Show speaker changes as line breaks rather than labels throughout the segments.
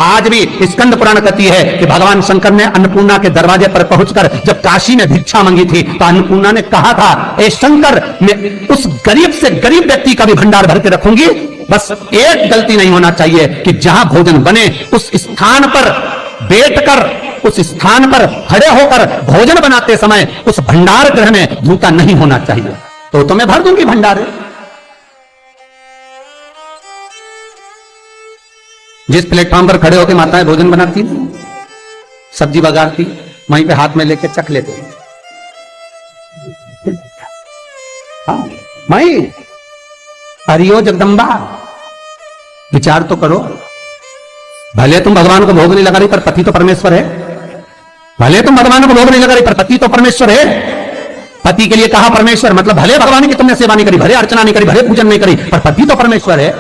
आज भी स्कंद पुराण कहती है कि भगवान शंकर ने अन्नपूर्णा के दरवाजे पर पहुंचकर जब काशी में भिक्षा मांगी थी तो अन्नपूर्णा ने कहा था, ए शंकर, मैं उस गरीब से गरीब व्यक्ति का भी भंडार भर के रखूंगी, बस एक गलती नहीं होना चाहिए कि जहां भोजन बने उस स्थान पर बैठकर, उस स्थान पर खड़े होकर भोजन बनाते समय उस भंडार गृह में जूता नहीं होना चाहिए। तो मैं भर दूंगी भंडार। जिस प्लेटफॉर्म पर खड़े होकर माताएं भोजन बनाती, सब्जी बघारती, वहीं पे हाथ में लेके चख लेते। हाँ माई, हरियो जगदम्बा, विचार तो करो। भले तुम भगवान को भोग नहीं लगा रही पर पति तो परमेश्वर है। भले तुम भगवान को भोग नहीं लगा रही पर पति तो परमेश्वर है। पति के लिए कहा परमेश्वर, मतलब भले भगवान की तुमने सेवा नहीं करी, भले अर्चना नहीं करी, भले पूजन नहीं करी, पर पति तो परमेश्वर है।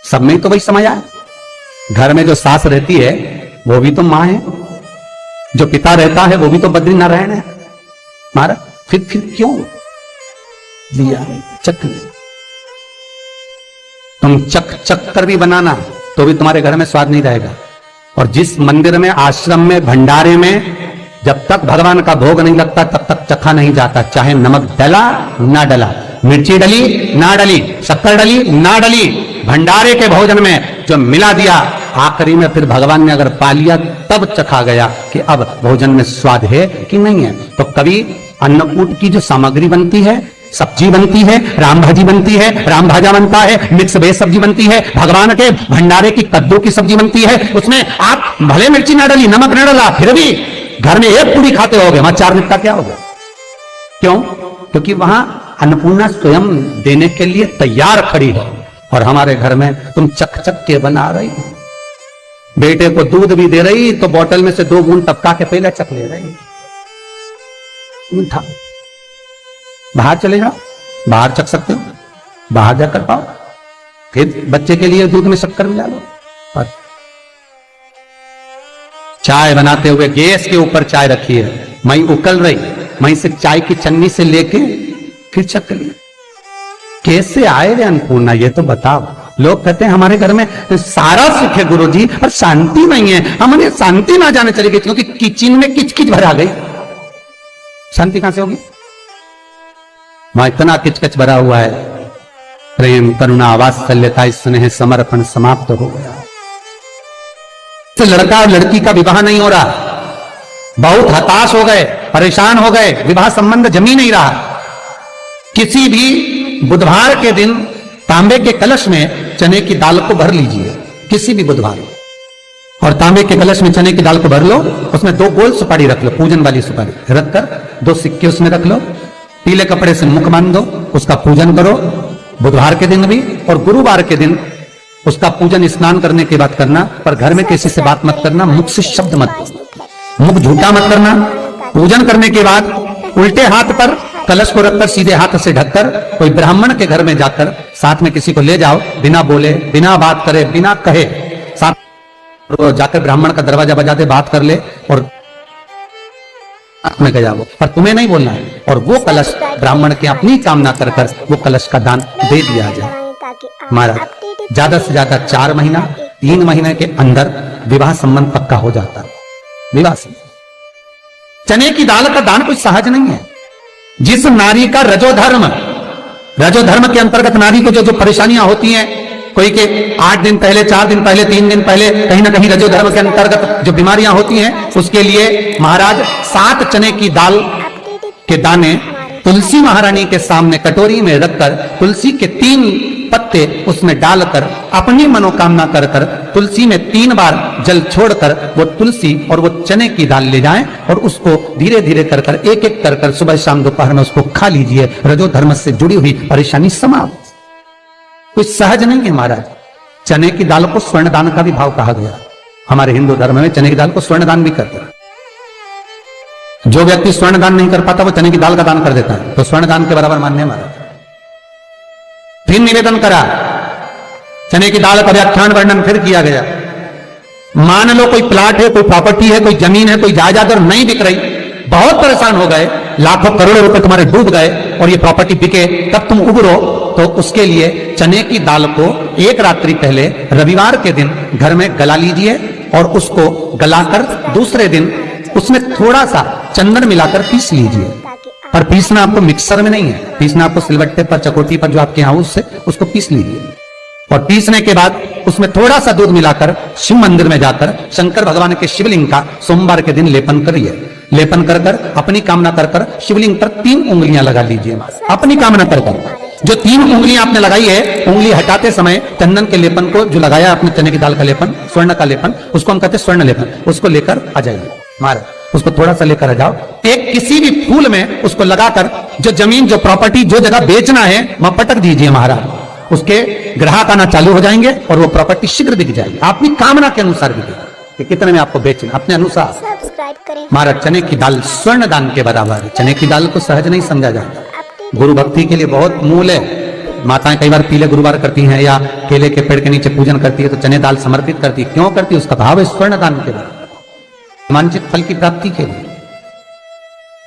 सब में तो वही समाया है। घर में जो सास रहती है वो भी तो मां है, जो पिता रहता है वो भी तो बद्रीनारायण है मारा। फिर क्यों लिया चक? तुम चक कर भी बनाना तो भी तुम्हारे घर में स्वाद नहीं रहेगा। और जिस मंदिर में, आश्रम में, भंडारे में जब तक भगवान का भोग नहीं लगता तब तक चखा नहीं जाता, चाहे नमक डला ना डला, मिर्ची डली ना डली, शक्कर डली ना डली, भंडारे के भोजन में जो मिला दिया, आखिरी में फिर भगवान ने अगर पा लिया तब चखा गया कि अब भोजन में स्वाद है कि नहीं है। तो कभी अन्नकूट की जो सामग्री बनती है, सब्जी बनती है, राम भाजी बनती है, राम भाजा बनता है, मिक्स वेज सब्जी बनती है, भगवान के भंडारे की कद्दू की सब्जी बनती है, उसमें आप भले मिर्ची ना डली, नमक ना डला, फिर भी घर में एक पूरी खाते होगे, वहां 4 निपटा क्या होगा? क्यों? क्योंकि वहां अन्नपूर्णा स्वयं देने के लिए तैयार खड़ी है। और हमारे घर में तुम चक के बना रही, बेटे को दूध भी दे रही तो बोतल में से 2 बूंद टपका के पहले चख ले रही। मीठा बाहर चले जाओ, बाहर चख सकते हो, बाहर जाकर पाओ। फिर बच्चे के लिए दूध में शक्कर मिला लो। और चाय बनाते हुए गैस के ऊपर चाय रखी है, मई उकल रही, मई से चाय की चन्नी से लेके फिर चख ली। कैसे आए रे अन्नपूर्णा, ये तो बताओ। लोग कहते हैं हमारे घर में सारा सुख है गुरुजी, पर शांति नहीं है। हमने शांति ना जाने चली गई क्योंकि किचन में किचकिच भरा गई। शांति कहां से होगी? वहां इतना किचकिच भरा हुआ है, प्रेम, करुणा, वात्सल्यता, स्नेह, समर्पण समाप्त हो गया। तो लड़का और लड़की का विवाह नहीं हो रहा, बहुत हताश हो गए, परेशान हो गए, विवाह संबंध जमी नहीं रहा। किसी भी बुधवार के दिन तांबे के कलश में चने की दाल को भर लीजिए, किसी भी बुधवार, और तांबे के कलश में चने की दाल को भर लो, उसमें 2 गोल सुपारी रख लो, पूजन वाली सुपारी रखकर 2 सिक्के उसमें रख लो, पीले कपड़े से मुख बांध दो, उसका पूजन करो बुधवार के दिन भी, और गुरुवार के दिन उसका पूजन स्नान करने के बाद करना। पर घर में किसी से बात मत करना, मुख से शब्द मत, मुख झूठा मत करना। पूजन करने के बाद उल्टे हाथ पर कलश को रखकर सीधे हाथ से ढककर कोई ब्राह्मण के घर में जाकर साथ में किसी को ले जाओ, बिना बोले, बिना बात करे, बिना कहे, साथ जाकर ब्राह्मण का दरवाजा बजा दे, बात कर ले और में गया वो, पर तुम्हें नहीं बोलना है। और वो कलश ब्राह्मण के अपनी कामना कर कर वो कलश का दान दे दिया जाए। महाराज ज्यादा से ज्यादा 4 महीना 3 महीने के अंदर विवाह संबंध पक्का हो जाता है। विवाह से चने की दाल का दान कोई सहज नहीं है। जिस नारी का रजोधर्म के अंतर्गत नारी को जो परेशानियां होती हैं, कोई के 8 दिन पहले, 4 दिन पहले, 3 दिन पहले कहीं ना कहीं रजोधर्म के अंतर्गत जो बीमारियां होती हैं, उसके लिए महाराज 7 चने की दाल के दाने तुलसी महारानी के सामने कटोरी में रखकर तुलसी के 3 पत्ते उसमें डालकर अपनी मनोकामना कर कर तुलसी में 3 बार जल छोड़कर वो तुलसी और वो चने की दाल ले जाएं और उसको धीरे धीरे कर कर एक एक कर कर सुबह शाम दोपहर में उसको खा लीजिए। रजोधर्म से जुड़ी हुई परेशानी समाप्त। कुछ सहज नहीं है महाराज। चने की दाल को स्वर्ण दान का भी भाव कहा गया। हमारे हिंदू धर्म में चने की दाल को स्वर्ण दान भी करते हैं। जो व्यक्ति स्वर्ण दान नहीं कर पाता वो चने की दाल का दान कर देता है, तो स्वर्ण दान के बराबर मान्य महाराज। फिर निवेदन करा, चने की दाल का व्याख्यान वर्णन फिर किया गया। मान लो कोई प्लाट है, कोई प्रॉपर्टी है, कोई जमीन है, कोई जायदाद और नहीं बिक रही, बहुत परेशान हो गए, लाखों करोड़ों रुपए तुम्हारे डूब गए और ये प्रॉपर्टी बिके, तब तुम उबरो, तो उसके लिए चने की दाल को एक रात्रि पहले रविवार के दिन घर में गला लीजिए और उसको गलाकर दूसरे दिन उसमें थोड़ा सा चंदन मिलाकर पीस लीजिए। पर पीसना आपको मिक्सर में नहीं है, पीसना आपको सिलबट्टे पर, चकोटी पर, जो आपके यहाँ उससे उसको पीस लीजिए। और पीसने के बाद उसमें थोड़ा सा दूध मिलाकर शिव मंदिर में जाकर शंकर भगवान के शिवलिंग का सोमवार के दिन लेपन करिए। लेपन कर कर अपनी कामना कर कर शिवलिंग पर 3 उंगलियां लगा लीजिए। अपनी कामना कर कर जो 3 उंगलियां आपने लगाई है, उंगली हटाते समय चंदन के लेपन को जो लगाया आपने, चने की दाल का लेपन, स्वर्ण का लेपन, उसको हम कहते हैं स्वर्ण लेपन, उसको लेकर आ जाइए। महाराज उसको थोड़ा सा लेकर आ जाओ, एक किसी भी फूल में उसको लगाकर जो जमीन, जो प्रॉपर्टी, जो जगह बेचना है वहां पटक दीजिए महाराज। उसके ग्राहक आना चालू हो जाएंगे और वो प्रॉपर्टी शीघ्र बिक जाएगी, अपनी कामना के अनुसार बिकेगी कि कितने में आपको बेचना, अपने अनुसार।
सब्सक्राइब करें।
महाराज चने की दाल स्वर्ण दान के बराबर है। चने की दाल को सहज नहीं समझा जाता, गुरु भक्ति के लिए बहुत मूल है। माताएं कई बार पीले गुरुवार करती हैं या केले के पेड़ के नीचे पूजन करती है तो चने दाल समर्पित करती है। क्यों करती है? उसका भाव है स्वर्ण दान के बराबर, वांछित फल की प्राप्ति के लिए,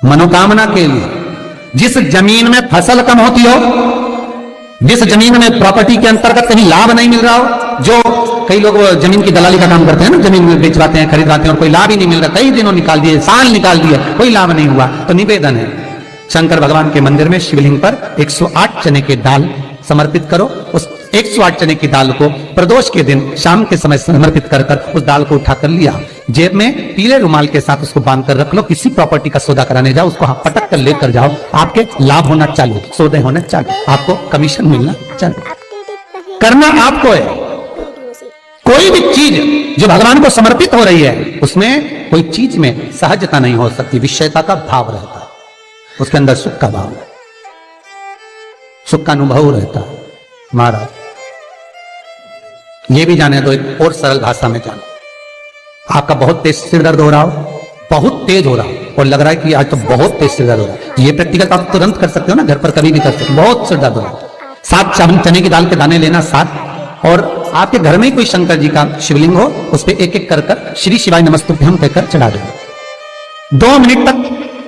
मनोकामना के लिए। जिस जमीन में फसल कम होती हो, जिस जमीन में प्रॉपर्टी के अंतर्गत कहीं लाभ नहीं मिल रहा हो, जो कई लोग जमीन की दलाली का काम करते हैं ना, जमीन में बेचवाते हैं, खरीदवाते हैं और कोई लाभ ही नहीं मिल रहा, कई दिनों निकाल दिए, साल निकाल दिए, कोई लाभ नहीं हुआ, तो निवेदन है शंकर भगवान के मंदिर में शिवलिंग पर 108 चने की दाल समर्पित करो। उस 108 चने की दाल को प्रदोष के दिन शाम के समय समर्पित कर कर उस दाल को उठाकर लिया, जेब में पीले रुमाल के साथ उसको बांध कर रख लो। किसी प्रॉपर्टी का सौदा कराने जाओ, उसको पटक कर लेकर जाओ, आपके लाभ होना चालू, सौदे होने चालू, आपको कमीशन मिलना चालू। करना आपको है। कोई भी चीज जो भगवान को समर्पित हो रही है उसमें कोई चीज में सहजता नहीं हो सकती, विषयता का भाव रहता है, उसके अंदर सुख का भाव, सुख का अनुभव रहता है। महाराज ये भी जाने दो, एक और सरल भाषा में जानो। आपका बहुत तेज सिर दर्द हो रहा हो, बहुत तेज हो रहा हो और लग रहा है कि आज तो बहुत तेज सिर दर्द हो रहा है, ये प्रैक्टिकल आप तुरंत कर सकते हो ना, घर पर कभी भी कर सकते हो। बहुत सिर दर्द हो रहा है, 7 चने की दाल के दाने लेना 7, और आपके घर में ही कोई शंकर जी का शिवलिंग हो, उस पर एक एक कर कर श्री शिवाय नमस्तुभ्यम कहकर चढ़ा दो। 2 मिनट तक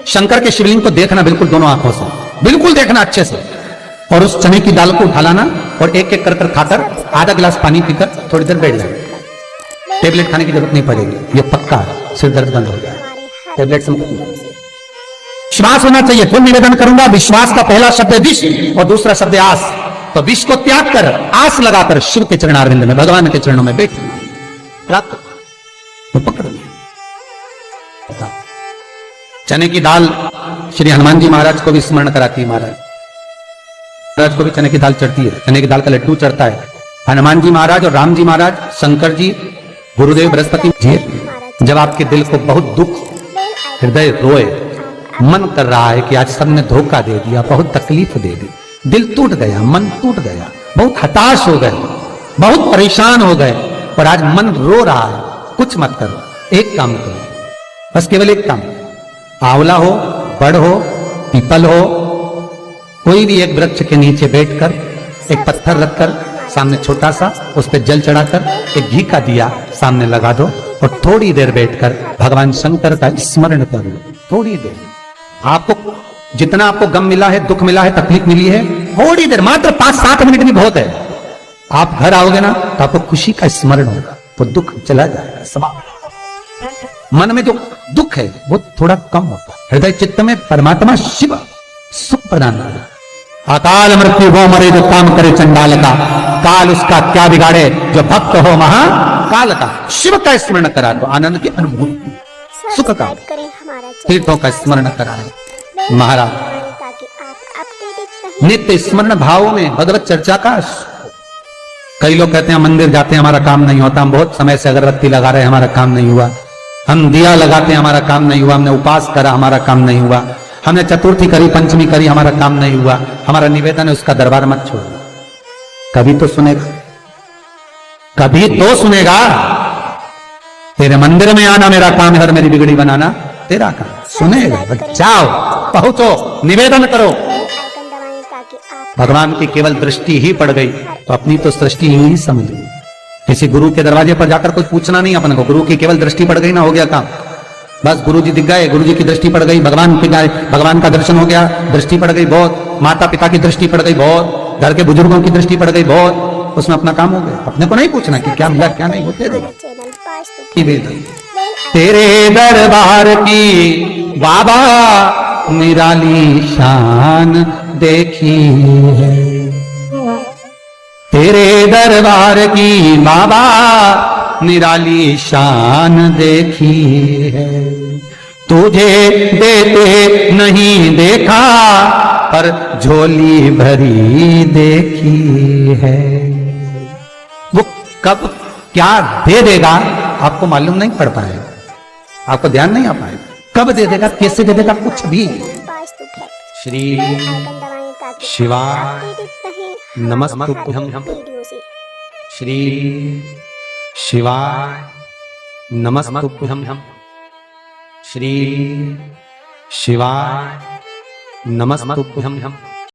शंकर के शिवलिंग को देखना, बिल्कुल दोनों आंखों से बिल्कुल देखना अच्छे से, और उस चने की दाल को उठा लाना और एक एक कर कर खाकर आधा गिलास पानी पीकर थोड़ी देर बैठ जाए। टेबलेट खाने की जरूरत नहीं पड़ेगी, ये पक्का है, सिर दर्द बंद हो जाए, टेबलेट से मुक्ति। विश्वास होना चाहिए। फिर निवेदन करूंगा, विश्वास का पहला शब्द है विष और दूसरा शब्द है आस। तो विष को त्याग कर आस लगाकर शिव के चरणारविंद में, भगवान के चरणों में बैठ प्राप्त तो पकड़ लिया। चने की दाल श्री हनुमान जी महाराज को भी स्मरण कराती है। महाराज को भी चने की दाल चढ़ती है, चने की दाल का लड्डू चढ़ता है। हनुमान जी महाराज और राम जी महाराज, शंकर जी, गुरुदेव बृहस्पति जी, जब आपके दिल को बहुत दुख, हृदय रोए, मन कर रहा है कि आज सबने धोखा दे दिया, बहुत तकलीफ दे दी, दिल टूट गया, मन टूट गया, बहुत हताश हो गए, बहुत परेशान हो गए और आज मन रो रहा है, कुछ मत करो, एक काम करो, बस केवल एक काम, आंवला हो, बड़ हो, पीपल हो, कोई भी एक वृक्ष के नीचे बैठकर एक पत्थर रखकर सामने छोटा सा, उस पर जल चढ़ाकर एक घी का दिया सामने लगा दो और थोड़ी देर बैठकर भगवान शंकर का स्मरण कर लो। थोड़ी देर, आपको जितना आपको गम मिला है, दुख मिला है, तकलीफ मिली है, थोड़ी देर, मात्र 5-7 मिनट भी बहुत है। आप घर आओगे ना तो आपको खुशी का स्मरण होगा, वो दुख चला जाएगा, समाप्त। मन में जो दुख है वो थोड़ा कम होता है, हृदय चित्त में परमात्मा शिव सुख प्रदान करता है। अकाल मृत्यु वो मरे जो काम करे चंडाल का, काल उसका क्या बिगाड़े जो भक्त हो महाकाल का। शिव का स्मरण करा तो आनंद की अनुभूति, सुख का, तीर्थों का स्मरण कराए महाराज। नित्य स्मरण भाव में भगवत चर्चा का। कई लोग कहते हैं मंदिर जाते हैं हमारा काम नहीं होता, हम बहुत समय से अगरबत्ती लगा रहे हैं हमारा काम नहीं हुआ, हम दिया लगाते हैं हमारा काम नहीं हुआ, हमने उपास करा हमारा काम नहीं हुआ, हमने चतुर्थी करी, पंचमी करी, हमारा काम नहीं हुआ। हमारा निवेदन है उसका दरबार मत छोड़ो, कभी तो सुनेगा, कभी तो सुनेगा। तेरे मंदिर में आना मेरा काम है और मेरी बिगड़ी बनाना तेरा काम, सुनेगा। जाओ, पहुंचो, निवेदन करो। भगवान की केवल दृष्टि ही पड़ गई तो अपनी तो सृष्टि ही समझ ली। किसी गुरु के दरवाजे पर जाकर कुछ पूछना नहीं अपने को, गुरु की केवल दृष्टि पड़ गई ना, हो गया काम। बस गुरुजी दिख गए, गुरुजी की दृष्टि पड़ गई, भगवान पे गए, भगवान का दर्शन हो गया, दृष्टि पड़ गई बहुत, माता पिता की दृष्टि पड़ गई बहुत, घर के बुजुर्गों की दृष्टि पड़ गई बहुत, उसमें अपना काम हो गया। अपने को नहीं पूछना कि क्या मिला क्या नहीं, वो तेरे तेरे दरबार की बाबा निराली शान देखी है, तेरे दरबार की बाबा निराली शान देखी है। तुझे देते नहीं देखा पर झोली भरी देखी है। वो कब क्या दे देगा आपको मालूम नहीं पड़ पाएगा, आपको ध्यान नहीं आ पाएगा, कब दे देगा, कैसे दे देगा, कुछ भी। श्री शिवाय नमस्तुभ्यं, श्री शिवाय नमस्तुभ्यं, श्री शिवाय नमस्तुभ्यं।